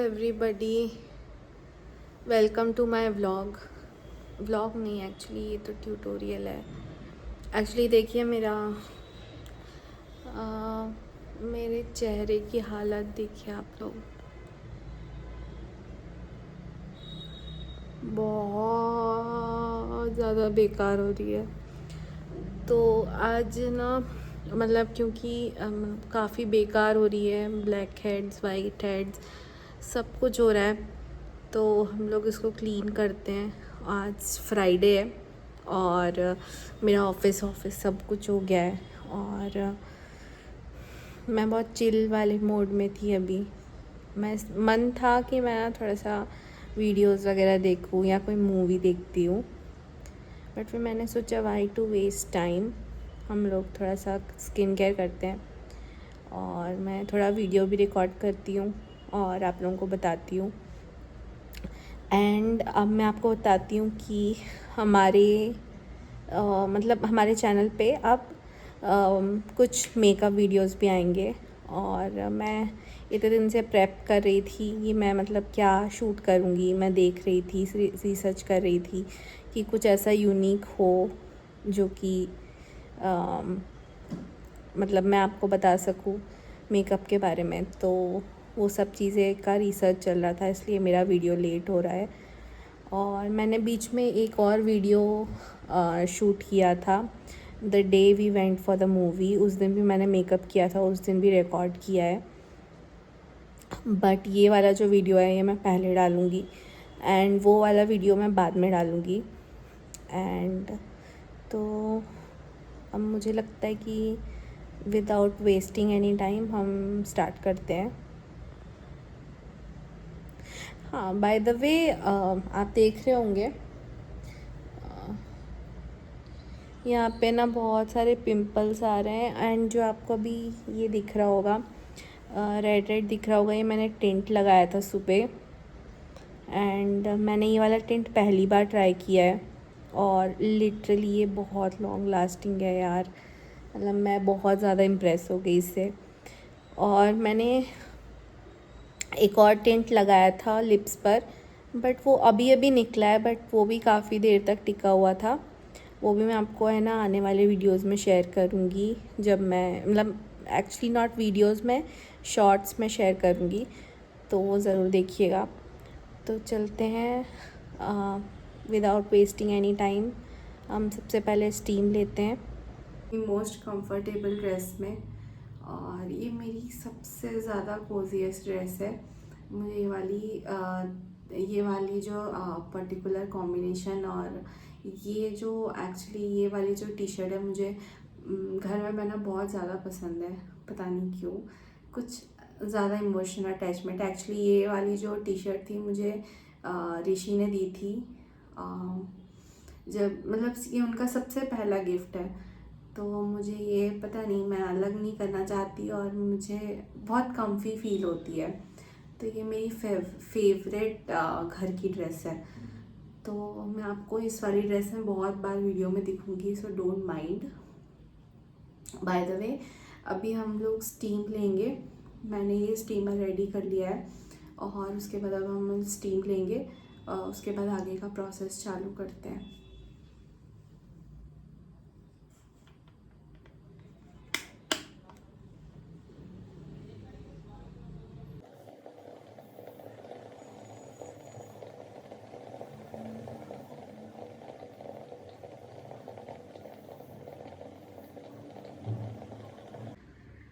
Everybody, welcome to my vlog नहीं, actually ये तो ट्यूटोरियल है। एक्चुअली देखिए मेरे चेहरे की हालत देखिए आप लोग, बहुत ज़्यादा बेकार हो रही है। तो आज ना मतलब क्योंकि काफ़ी बेकार हो रही है, ब्लैक हेड्स वाइट हेड्स सब कुछ हो रहा है, तो हम लोग इसको क्लीन करते हैं। आज फ्राइडे है और मेरा ऑफिस सब कुछ हो गया है और मैं बहुत चिल वाले मोड में थी अभी। मन था कि मैं थोड़ा सा वीडियोस वगैरह देखूं या कोई मूवी देखती हूँ, बट फिर मैंने सोचा वाई टू वेस्ट टाइम, हम लोग थोड़ा सा स्किन केयर करते हैं और मैं थोड़ा वीडियो भी रिकॉर्ड करती हूँ और आप लोगों को बताती हूँ। एंड अब मैं आपको बताती हूँ कि मतलब हमारे चैनल पे अब कुछ मेकअप वीडियोस भी आएंगे। और मैं इतने दिन से प्रेप कर रही थी कि मैं मतलब क्या शूट करूँगी, मैं देख रही थी, रिसर्च कर रही थी कि कुछ ऐसा यूनिक हो जो कि मतलब मैं आपको बता सकूँ मेकअप के बारे में। तो वो सब चीज़ें का रिसर्च चल रहा था, इसलिए मेरा वीडियो लेट हो रहा है। और मैंने बीच में एक और वीडियो शूट किया था, the day we went for the movie. उस दिन भी मैंने मेकअप किया था, उस दिन भी रिकॉर्ड किया है। बट ये वाला जो वीडियो है ये मैं पहले डालूँगी एंड वो वाला वीडियो मैं बाद में डालूँगी। एंड तो अब मुझे लगता है कि विदाउट वेस्टिंग एनी टाइम हम स्टार्ट करते हैं। हाँ, बाय द वे आप देख रहे होंगे यहाँ पे ना बहुत सारे पिंपल्स आ रहे हैं। एंड जो आपको अभी ये दिख रहा होगा, रेड रेड दिख रहा होगा, ये मैंने टिंट लगाया था सुबह। एंड मैंने ये वाला टिंट पहली बार ट्राई किया है और लिटरली ये बहुत लॉन्ग लास्टिंग है यार। मतलब मैं बहुत ज़्यादा इम्प्रेस हो गई इससे। और मैंने एक और टिंट लगाया था लिप्स पर, बट वो अभी अभी निकला है, बट वो भी काफ़ी देर तक टिका हुआ था। वो भी मैं आपको है ना आने वाले वीडियोस में शेयर करूँगी, जब मैं मतलब एक्चुअली नॉट वीडियोस में, शॉर्ट्स में शेयर करूँगी, तो वो ज़रूर देखिएगा। तो चलते हैं विदाउट वेस्टिंग एनी टाइम। हम सबसे पहले स्टीम लेते हैं मोस्ट कंफर्टेबल ड्रेस में, और ये मेरी सबसे ज़्यादा कोजीएस्ट ड्रेस है। मुझे ये वाली जो पर्टिकुलर कॉम्बिनेशन और ये जो एक्चुअली ये वाली जो टी शर्ट है मुझे घर में पहनना बहुत ज़्यादा पसंद है। पता नहीं क्यों, कुछ ज़्यादा इमोशनल अटैचमेंट। एक्चुअली ये वाली जो टी शर्ट थी मुझे ऋषि ने दी थी, जब मतलब ये उनका सबसे पहला गिफ्ट है। तो मुझे ये पता नहीं, मैं अलग नहीं करना चाहती और मुझे बहुत कम्फी फील होती है। तो ये मेरी फेवरेट घर की ड्रेस है। तो मैं आपको इस वाली ड्रेस में बहुत बार वीडियो में दिखूंगी, so don't mind. By the way, अभी हम लोग स्टीम लेंगे। मैंने ये स्टीमर रेडी कर लिया है और उसके बाद अब हम स्टीम लेंगे और उसके बाद आगे का प्रोसेस चालू करते हैं।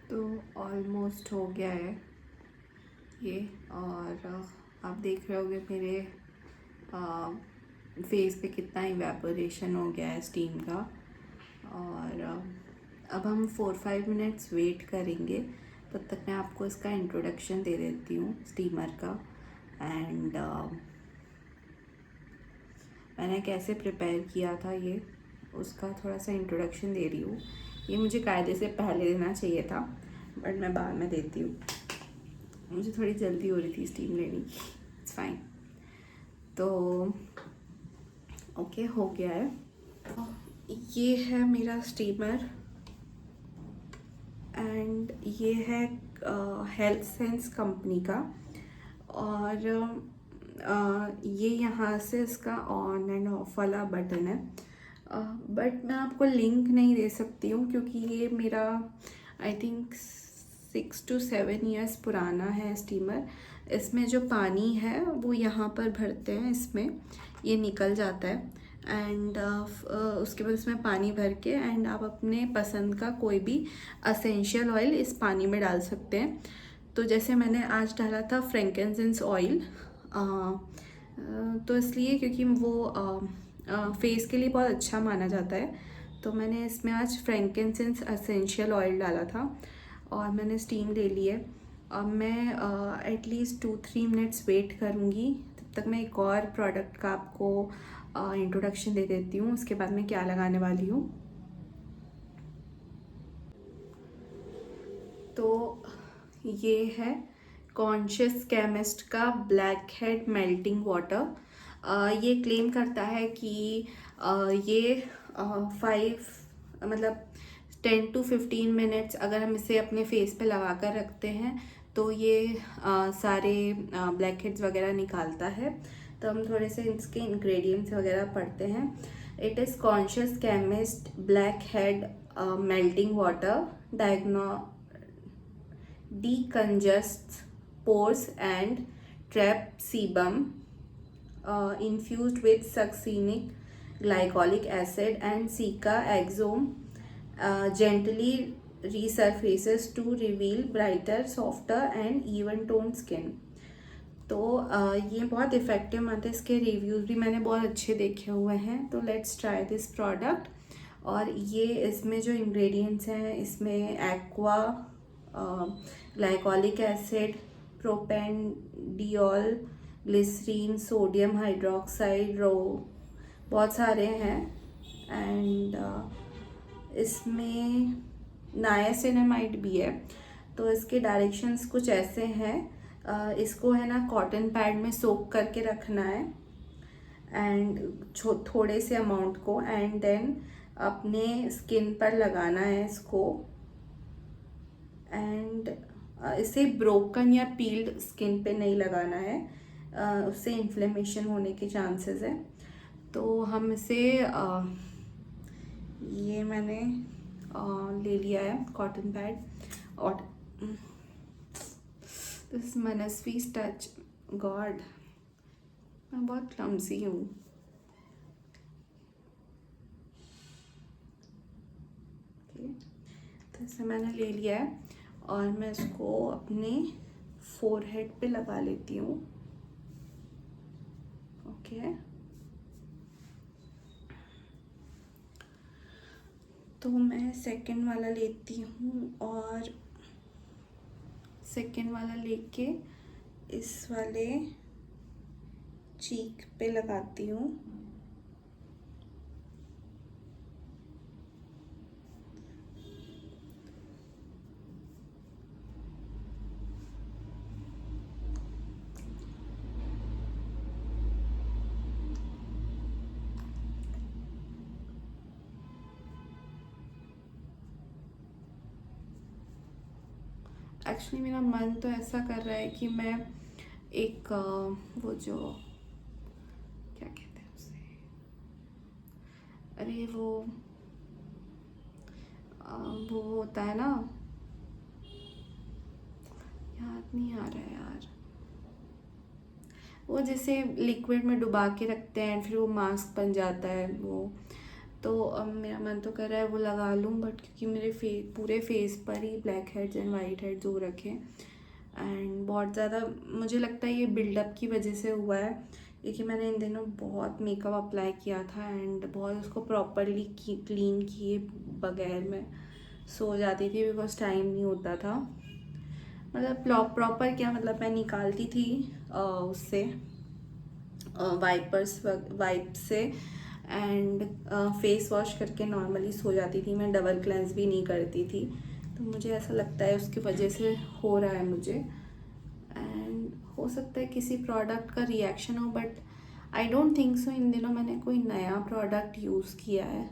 तो ऑलमोस्ट हो गया है ये, और आप देख रहे होगे मेरे फेस पे कितना इवेपोरेशन हो गया है स्टीम का। और अब हम 4-5 मिनट्स वेट करेंगे, तब तक मैं आपको इसका इंट्रोडक्शन दे देती हूँ स्टीमर का। एंड मैंने कैसे प्रिपेयर किया था ये, उसका थोड़ा सा इंट्रोडक्शन दे रही हूँ। ये मुझे कायदे से पहले देना चाहिए था, बट मैं बाद में देती हूँ, मुझे थोड़ी जल्दी हो रही थी स्टीम लेने की। It's fine. तो ओके, हो गया है। ये है मेरा स्टीमर एंड ये है हेल्थ सेंस कंपनी का। और ये यहाँ से इसका ऑन एंड ऑफ वाला बटन है, बट मैं आपको लिंक नहीं दे सकती हूँ क्योंकि ये मेरा आई थिंक 6 to 7 years पुराना है स्टीमर। इसमें जो पानी है वो यहाँ पर भरते हैं, इसमें ये निकल जाता है एंड उसके बाद उसमें पानी भर के एंड आप अपने पसंद का कोई भी असेंशियल ऑयल इस पानी में डाल सकते हैं। तो जैसे मैंने आज डाला था फ्रैंकिंसेंस ऑयल, तो इसलिए क्योंकि वो फेस के लिए बहुत अच्छा माना जाता है, तो मैंने इसमें आज फ्रैंकिंसेंस एसेंशियल ऑयल डाला था और मैंने स्टीम ले ली है। अब मैं एटलीस्ट 2-3 मिनट्स वेट करूँगी, तब तक मैं एक और प्रोडक्ट का आपको इंट्रोडक्शन दे देती हूँ, उसके बाद मैं क्या लगाने वाली हूँ। तो ये है कॉन्शियस केमिस्ट का ब्लैक हेड मेल्टिंग वाटर। ये क्लेम करता है कि ये 10 to 15 मिनट्स अगर हम इसे अपने फेस पे लगा कर रखते हैं तो ये सारे ब्लैक हेड्स वगैरह निकालता है। तो हम थोड़े से इसके इंग्रेडिएंट्स वगैरह पढ़ते हैं। It is conscious chemist black head melting water decongests pores and trap sebum, infused with succinic glycolic acid and cica axome, gently resurfaces to reveal brighter, softer and even toned skin। तो ये बहुत effective मानते हैं, इसके reviews भी मैंने बहुत अच्छे देखे हुए हैं। तो लेट्स ट्राई दिस प्रोडक्ट। और ये इसमें जो इंग्रेडिएंट्स हैं, इसमें aqua, glycolic acid, propanediol, glycerin, sodium hydroxide, बहुत सारे हैं। एंड इसमें नायासिनामाइड भी है। तो इसके डायरेक्शंस कुछ ऐसे हैं, इसको है ना कॉटन पैड में सोक करके रखना है एंड थोड़े से अमाउंट को, एंड देन अपने स्किन पर लगाना है इसको। एंड इसे ब्रोकन या पील्ड स्किन पे नहीं लगाना है, उससे इन्फ्लेमेशन होने के चांसेस है। तो हम इसे ये मैंने ले लिया है कॉटन पैड। और दिस मनस्वीज टच, गॉड मैं बहुत क्लमसी हूँ। तो इसे मैंने ले लिया है और मैं इसको अपने फोरहेड पे लगा लेती हूँ। ओके, तो मैं सेकंड वाला लेती हूँ और सेकंड वाला लेके इस वाले चीक पे लगाती हूँ। एक्चुअली मेरा मन तो ऐसा कर रहा है कि मैं एक वो जो क्या कहते हैं उसे, अरे वो होता है ना, याद नहीं आ रहा है यार, वो जैसे लिक्विड में डुबा के रखते हैं फिर वो मास्क बन जाता है वो। तो अब मेरा मन तो कर रहा है वो लगा लूँ, बट क्योंकि मेरे पूरे फेस पर ही blackheads and whiteheads हो रखे हैं एंड बहुत ज़्यादा मुझे लगता है ये बिल्डअप की वजह से हुआ है, क्योंकि मैंने इन दिनों बहुत मेकअप अप्लाई किया था एंड बहुत उसको प्रॉपरली क्लीन किए बगैर मैं सो जाती थी बिकॉज टाइम नहीं होता था। मतलब प्रॉपर क्या, मतलब मैं निकालती थी उससे वाइप से एंड फेस वॉश करके नॉर्मली सो जाती थी। मैं डबल क्लेंस भी नहीं करती थी, तो मुझे ऐसा लगता है उसकी वजह से हो रहा है मुझे। एंड हो सकता है किसी प्रोडक्ट का रिएक्शन हो, but I don't think so. इन दिनों मैंने कोई नया प्रोडक्ट यूज़ किया है।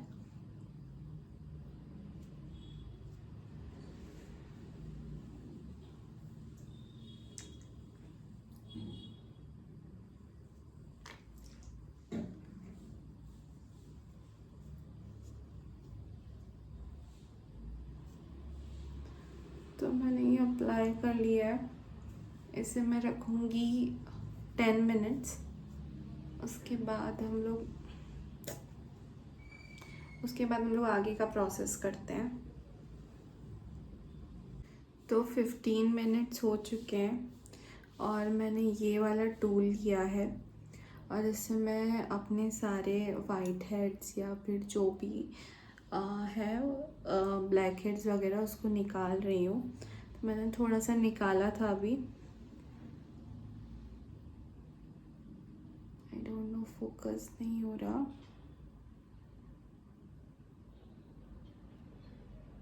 तो मैंने ये अप्लाई कर लिया है। इसे मैं रखूँगी 10 मिनट्स। उसके बाद हम लोग आगे का प्रोसेस करते हैं। तो 15 मिनट्स हो चुके हैं और मैंने ये वाला टूल लिया है और इससे मैं अपने सारे वाइट हेड्स या फिर जो भी है ब्लैक हेड्स वगैरह उसको निकाल रही हूँ। तो मैंने थोड़ा सा निकाला था अभी। आई डोंट नो, फोकस नहीं हो रहा।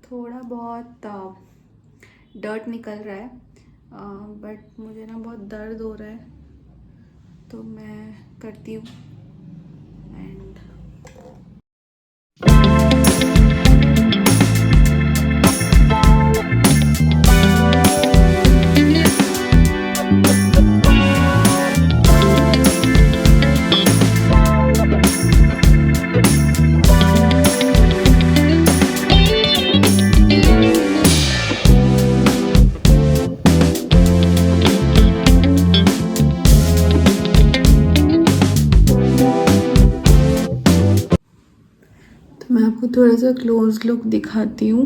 थोड़ा बहुत डर्ट निकल रहा है, बट मुझे ना बहुत दर्द हो रहा है, तो मैं करती हूँ। एंड मैं आपको थोड़ा सा क्लोज लुक दिखाती हूँ।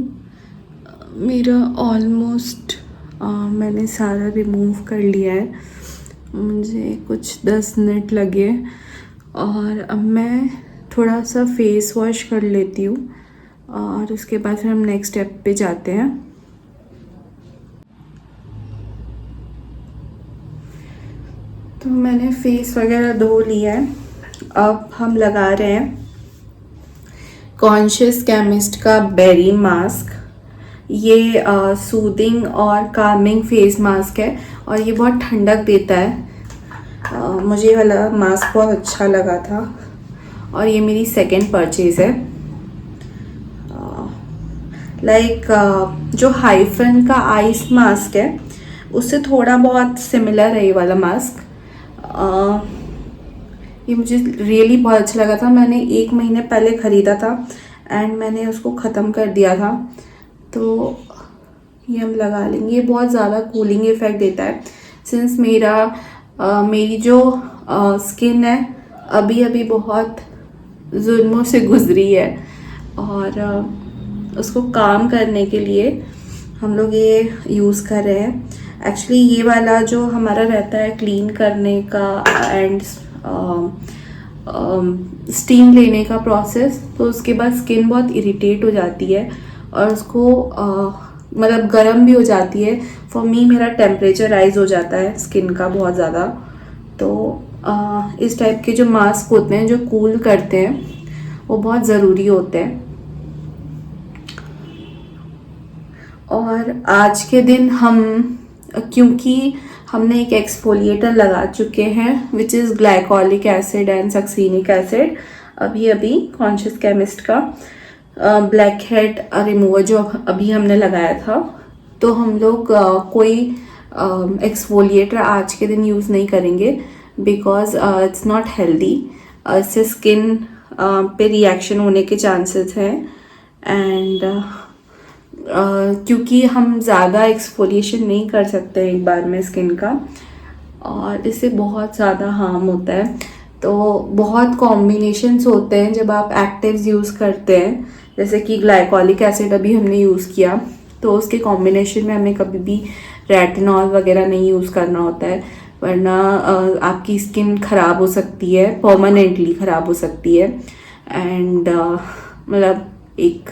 मेरा ऑलमोस्ट मैंने सारा रिमूव कर लिया है। मुझे कुछ 10 मिनट लगे और अब मैं थोड़ा सा फेस वॉश कर लेती हूँ और उसके बाद फिर हम नेक्स्ट स्टेप पे जाते हैं। तो मैंने फेस वगैरह धो लिया है। अब हम लगा रहे हैं कॉन्शियस केमिस्ट का बेरी मास्क। ये सूदिंग और कामिंग फेस मास्क है और ये बहुत ठंडक देता है। मुझे ये वाला मास्क बहुत अच्छा लगा था और ये मेरी सेकंड परचेज़ है। जो हाइफन का आइस मास्क है उससे थोड़ा बहुत सिमिलर है ये वाला मास्क। ये मुझे रियली बहुत अच्छा लगा था। मैंने 1 महीने पहले ख़रीदा था एंड मैंने उसको ख़त्म कर दिया था। तो ये हम लगा लेंगे। ये बहुत ज़्यादा कूलिंग इफ़ेक्ट देता है। सिंस मेरी जो स्किन है अभी अभी बहुत जुल्मों से गुजरी है और उसको काम करने के लिए हम लोग ये यूज़ कर रहे हैं। एक्चुअली ये वाला जो हमारा रहता है क्लीन करने का एंड स्टीम लेने का प्रोसेस, तो उसके बाद स्किन बहुत इरिटेट हो जाती है और उसको मतलब गर्म भी हो जाती है। फॉर मी मेरा टेम्परेचर राइज हो जाता है स्किन का बहुत ज़्यादा। तो इस टाइप के जो मास्क होते हैं जो कूल करते हैं वो बहुत ज़रूरी होते हैं। और आज के दिन क्योंकि हमने एक एक्सफोलिएटर लगा चुके हैं which is glycolic acid and succinic acid, अभी कॉन्शियस केमिस्ट का ब्लैक हेड रिमूवर जो अभी हमने लगाया था, तो हम लोग कोई एक्सफोलिएटर आज के दिन यूज़ नहीं करेंगे बिकॉज इट्स नॉट हेल्दी। इससे स्किन पे रिएक्शन होने के चांसेस हैं एंड क्योंकि हम ज़्यादा एक्सफोलिएशन नहीं कर सकते एक बार में स्किन का और इससे बहुत ज़्यादा हार्म होता है। तो बहुत कॉम्बिनेशंस होते हैं जब आप एक्टिव्स यूज़ करते हैं, जैसे कि ग्लाइकोलिक एसिड अभी हमने यूज़ किया, तो उसके कॉम्बिनेशन में हमें कभी भी रेटिनॉल वगैरह नहीं यूज़ करना होता है, वरना आपकी स्किन ख़राब हो सकती है, परमानेंटली ख़राब हो सकती है एंड मतलब एक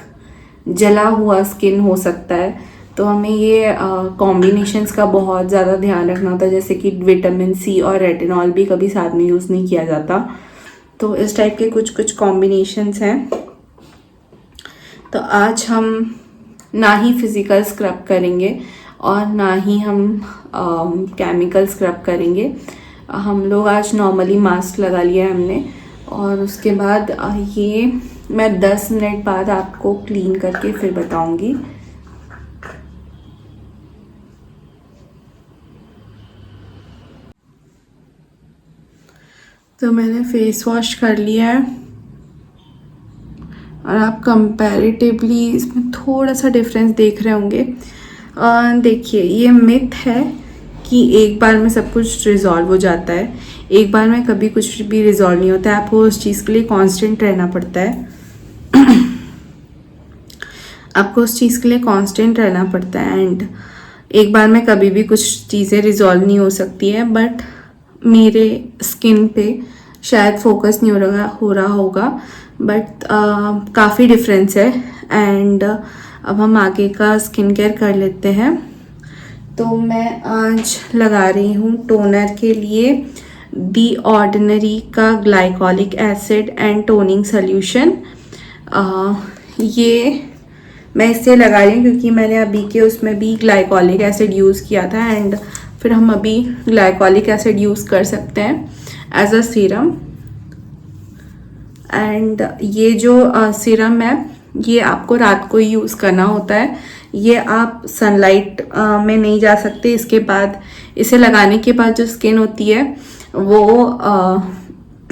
जला हुआ स्किन हो सकता है। तो हमें ये कॉम्बिनेशंस का बहुत ज़्यादा ध्यान रखना होता है, जैसे कि विटामिन सी और रेटिनॉल भी कभी साथ में यूज़ नहीं किया जाता। तो इस टाइप के कुछ कॉम्बिनेशंस हैं। तो आज हम ना ही फिज़िकल स्क्रब करेंगे और ना ही हम केमिकल स्क्रब करेंगे। हम लोग आज नॉर्मली मास्क लगा लिया है हमने और उसके बाद ये मैं 10 मिनट बाद आपको क्लीन करके फिर बताऊंगी। तो मैंने फेस वॉश कर लिया है और आप कंपैरेटिवली इसमें थोड़ा सा डिफरेंस देख रहे होंगे। देखिए, ये मिथ है कि एक बार में सब कुछ रिजॉल्व हो जाता है। एक बार में कभी कुछ भी रिजॉल्व नहीं होता है, आपको उस चीज़ के लिए कांस्टेंट रहना पड़ता है। आपको उस चीज़ के लिए कांस्टेंट रहना पड़ता है एंड एक बार में कभी भी कुछ चीज़ें रिजॉल्व नहीं हो सकती है। बट मेरे स्किन पे शायद फोकस नहीं हो रहा होगा, बट काफ़ी डिफरेंस है। एंड अब हम आगे का स्किन केयर कर लेते हैं। तो मैं आज लगा रही हूँ टोनर के लिए दी ऑर्डिनरी का glycolic acid and toning solution. ये मैं इससे लगा रही हूँ क्योंकि मैंने अभी के उसमें भी ग्लाइकोलिक एसिड यूज़ किया था एंड फिर हम अभी ग्लाइकोलिक एसिड यूज़ कर सकते हैं एज अ सीरम। एंड ये जो सीरम है ये आपको रात को ही यूज़ करना होता है। ये आप सनलाइट में नहीं जा सकते। इसके बाद इसे लगाने के बाद जो स्किन होती है वो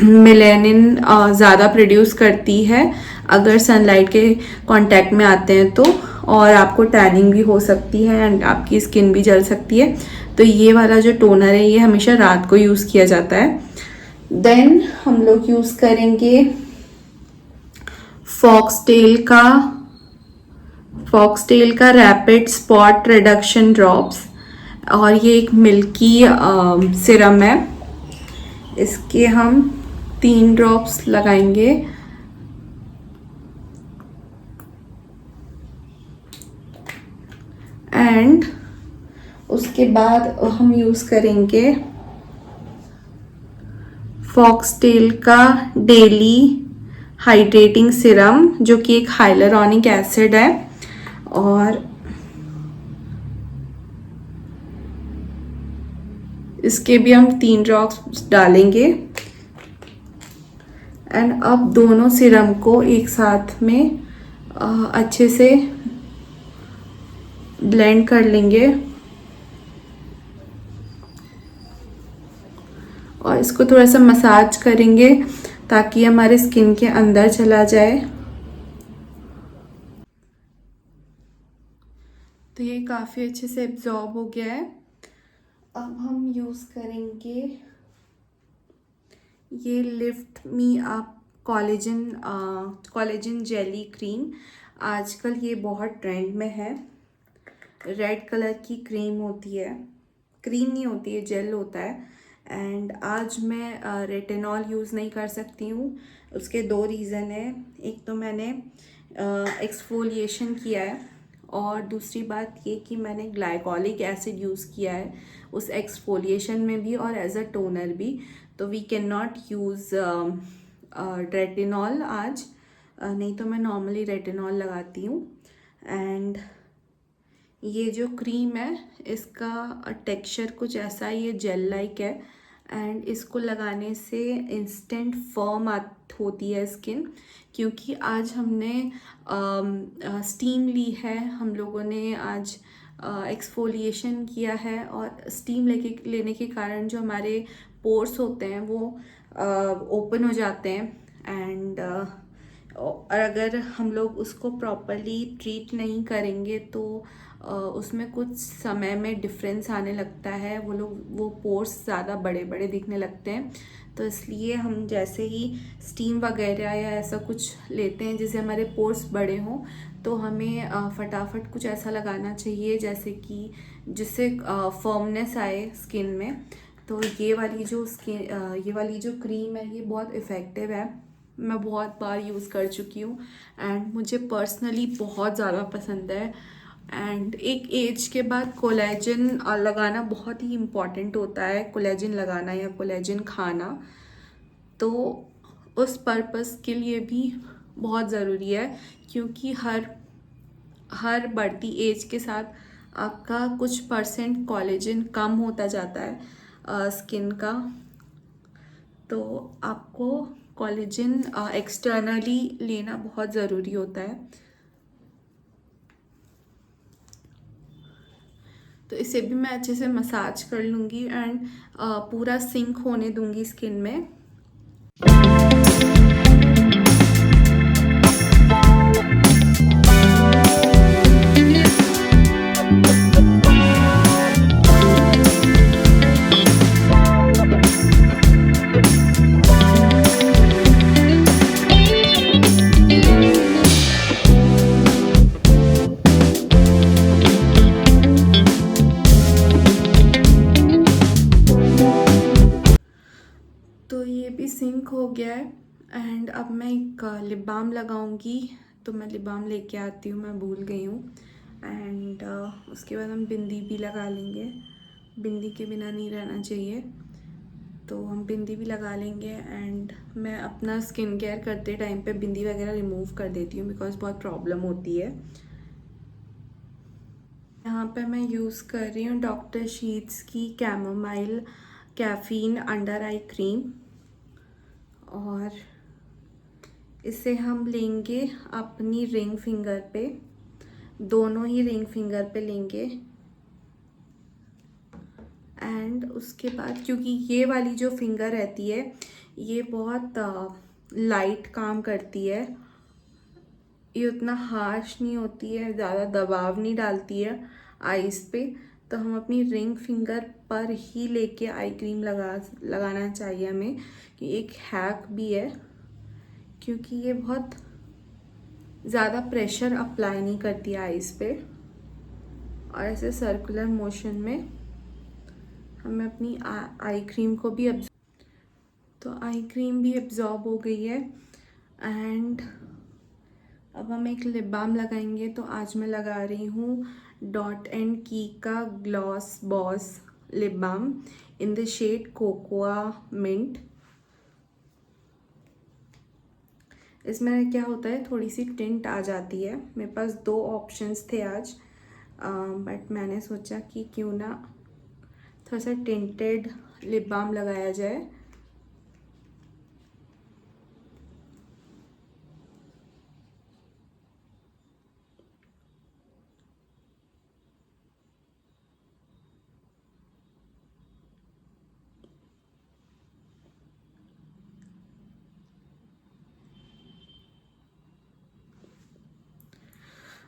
मेलानिन ज़्यादा प्रोड्यूस करती है अगर सनलाइट के कांटेक्ट में आते हैं तो, और आपको टैनिंग भी हो सकती है एंड आपकी स्किन भी जल सकती है। तो ये वाला जो टोनर है ये हमेशा रात को यूज़ किया जाता है। देन हम लोग यूज़ करेंगे फॉक्सटेल का रैपिड स्पॉट रिडक्शन ड्रॉप्स, और ये एक मिल्की सिरम है। इसके हम 3 ड्रॉप्स लगाएंगे एंड उसके बाद हम यूज़ करेंगे फॉक्सटेल का डेली हाइड्रेटिंग सिरम जो कि एक हाइलुरोनिक एसिड है, और इसके भी हम 3 ड्रॉप्स डालेंगे। एंड अब दोनों सिरम को एक साथ में अच्छे से ब्लेंड कर लेंगे और इसको थोड़ा सा मसाज करेंगे ताकि हमारे स्किन के अंदर चला जाए। तो ये काफ़ी अच्छे से एब्जॉर्ब हो गया है। अब हम यूज़ करेंगे ये lift me up collagen jelly cream. आजकल ये बहुत ट्रेंड में है। रेड कलर की क्रीम होती है, क्रीम नहीं होती है, जेल होता है। एंड आज मैं रेटिनॉल यूज़ नहीं कर सकती हूँ। उसके 2 रीज़न है। एक तो मैंने एक्सफोलिएशन किया है और दूसरी बात ये कि मैंने ग्लाइकोलिक एसिड यूज़ किया है उस एक्सफोलिएशन में भी और एज अ टोनर भी। तो we can not use retinol आज, नहीं तो मैं नॉर्मली रेटिनॉल लगाती हूँ। एंड ये जो क्रीम है इसका टेक्सचर कुछ ऐसा ही है, जेल लाइक है। एंड इसको लगाने से इंस्टेंट फर्म होती है स्किन, क्योंकि आज हमने स्टीम ली है, हम लोगों ने आज एक्सफोलिएशन किया है और स्टीम लेने के कारण जो हमारे पोर्स होते हैं वो ओपन हो जाते हैं। एंड और अगर हम लोग उसको प्रॉपरली ट्रीट नहीं करेंगे तो उसमें कुछ समय में डिफरेंस आने लगता है। वो पोर्स ज़्यादा बड़े बड़े दिखने लगते हैं। तो इसलिए हम जैसे ही स्टीम वगैरह या ऐसा कुछ लेते हैं जिससे हमारे पोर्स बड़े हों तो हमें फटाफट कुछ ऐसा लगाना चाहिए जैसे कि जिससे फर्मनेस आए स्किन में। तो ये वाली जो क्रीम है ये बहुत इफ़ेक्टिव है। मैं बहुत बार यूज़ कर चुकी हूँ एंड मुझे पर्सनली बहुत ज़्यादा पसंद है। एंड एक एज के बाद कोलेजन लगाना बहुत ही इम्पॉर्टेंट होता है, कोलेजन लगाना या कोलेजन खाना। तो उस पर्पस के लिए भी बहुत ज़रूरी है, क्योंकि हर बढ़ती एज के साथ आपका कुछ परसेंट कोलेजन कम होता जाता है स्किन का। तो आपको कोलेजन एक्सटर्नली लेना बहुत ज़रूरी होता है। तो इसे भी मैं अच्छे से मसाज कर लूँगी एंड पूरा सिंक होने दूँगी स्किन में। हो गया है एंड अब मैं एक लिप बाम लगाऊंगी। तो मैं लिप बाम लेके आती हूँ, मैं भूल गई हूँ। एंड उसके बाद हम बिंदी भी लगा लेंगे, बिंदी के बिना नहीं रहना चाहिए, तो हम बिंदी भी लगा लेंगे। एंड मैं अपना स्किन केयर करते टाइम पे बिंदी वगैरह रिमूव कर देती हूँ बिकॉज बहुत प्रॉब्लम होती है। यहाँ पे मैं यूज़ कर रही हूँ डॉक्टर शीट्स की chamomile caffeine under eye cream, और इसे हम लेंगे अपनी रिंग फिंगर पे, दोनों ही रिंग फिंगर पे लेंगे। एंड उसके बाद क्योंकि ये वाली जो फिंगर रहती है ये बहुत लाइट काम करती है, ये उतना हार्श नहीं होती है, ज़्यादा दबाव नहीं डालती है आईज़ पे, तो हम अपनी रिंग फिंगर पर ही लेके आई क्रीम लगाना चाहिए हमें। कि एक हैक भी है क्योंकि ये बहुत ज़्यादा प्रेशर अप्लाई नहीं करती है आईज़ पे, और ऐसे सर्कुलर मोशन में हमें अपनी आई क्रीम को भी तो आई क्रीम भी एब्जॉर्ब हो गई है। एंड अब हम एक लिप बाम लगाएंगे। तो आज मैं लगा रही हूँ डॉट एंड की का gloss boss lip balm in the shade cocoa mint. इसमें क्या होता है, थोड़ी सी टिंट आ जाती है। मेरे पास 2 ऑप्शंस थे आज, बट मैंने सोचा कि क्यों ना थोड़ा सा टिंटेड लिप बाम लगाया जाए।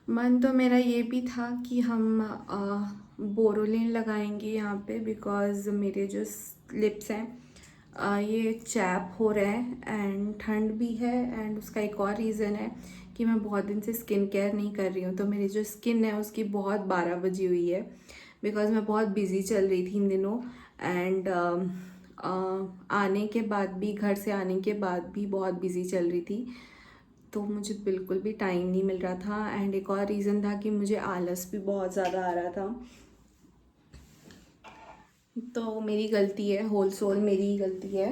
मन तो मेरा ये भी था कि हम बोरोलिन लगाएंगे यहाँ पे, बिकॉज़ मेरे जो लिप्स हैं ये चैप हो रहे हैं एंड ठंड भी है। एंड उसका एक और रीज़न है कि मैं बहुत दिन से स्किन केयर नहीं कर रही हूँ, तो मेरी जो स्किन है उसकी बहुत 12 बजी हुई है, बिकॉज़ मैं बहुत बिज़ी चल रही थी इन दिनों। एंड आने के बाद भी, घर से आने के बाद भी बहुत बिज़ी चल रही थी, तो मुझे बिल्कुल भी टाइम नहीं मिल रहा था। एंड एक और रीज़न था कि मुझे आलस भी बहुत ज़्यादा आ रहा था, तो मेरी गलती है, होल सोल मेरी ही गलती है।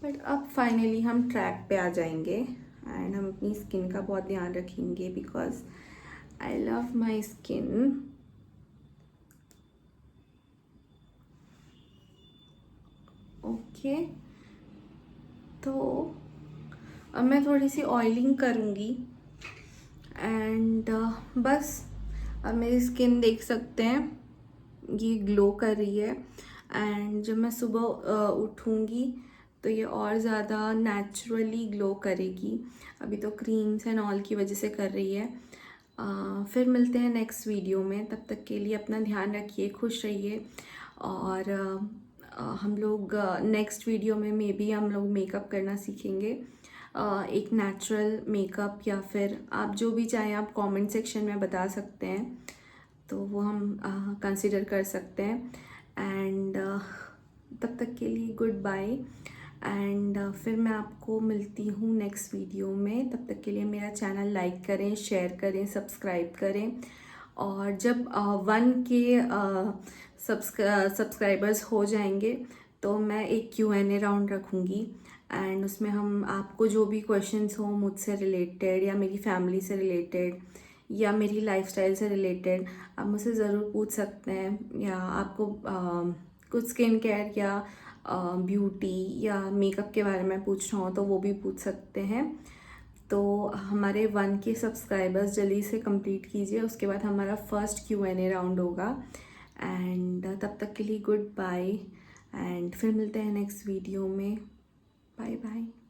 बट अब फाइनली हम ट्रैक पे आ जाएंगे एंड हम अपनी स्किन का बहुत ध्यान रखेंगे because I love my skin. Okay, तो अब मैं थोड़ी सी ऑयलिंग करूँगी एंड बस अब मेरी स्किन देख सकते हैं, ये ग्लो कर रही है। एंड जब मैं सुबह उठूँगी तो ये और ज़्यादा नेचुरली ग्लो करेगी। अभी तो क्रीम्स एंड ऑल की वजह से कर रही है। फिर मिलते हैं नेक्स्ट वीडियो में, तब तक के लिए अपना ध्यान रखिए, खुश रहिए। और हम लोग नेक्स्ट वीडियो में मे बी हम लोग मेकअप करना सीखेंगे, एक नेचुरल मेकअप, या फिर आप जो भी चाहें आप कमेंट सेक्शन में बता सकते हैं, तो वो हम कंसिडर कर सकते हैं। एंड तब तक के लिए गुड बाय। एंड फिर मैं आपको मिलती हूँ नेक्स्ट वीडियो में। तब तक के लिए मेरा चैनल लाइक करें, शेयर करें, सब्सक्राइब करें। और जब 1 के सब्सक्राइबर्स हो जाएंगे तो मैं एक Q&A राउंड रखूँगी। एंड उसमें हम आपको जो भी क्वेश्चंस हो मुझसे रिलेटेड, या मेरी फैमिली से रिलेटेड, या मेरी लाइफस्टाइल से रिलेटेड, आप मुझसे ज़रूर पूछ सकते हैं। या आपको कुछ स्किन केयर या ब्यूटी या मेकअप के बारे में पूछना हो तो वो भी पूछ सकते हैं। तो हमारे 1 के सब्सक्राइबर्स जल्दी से कंप्लीट कीजिए, उसके बाद हमारा फर्स्ट Q&A राउंड होगा। एंड तब तक के लिए गुड बाय, एंड फिर मिलते हैं नेक्स्ट वीडियो में। Bye bye.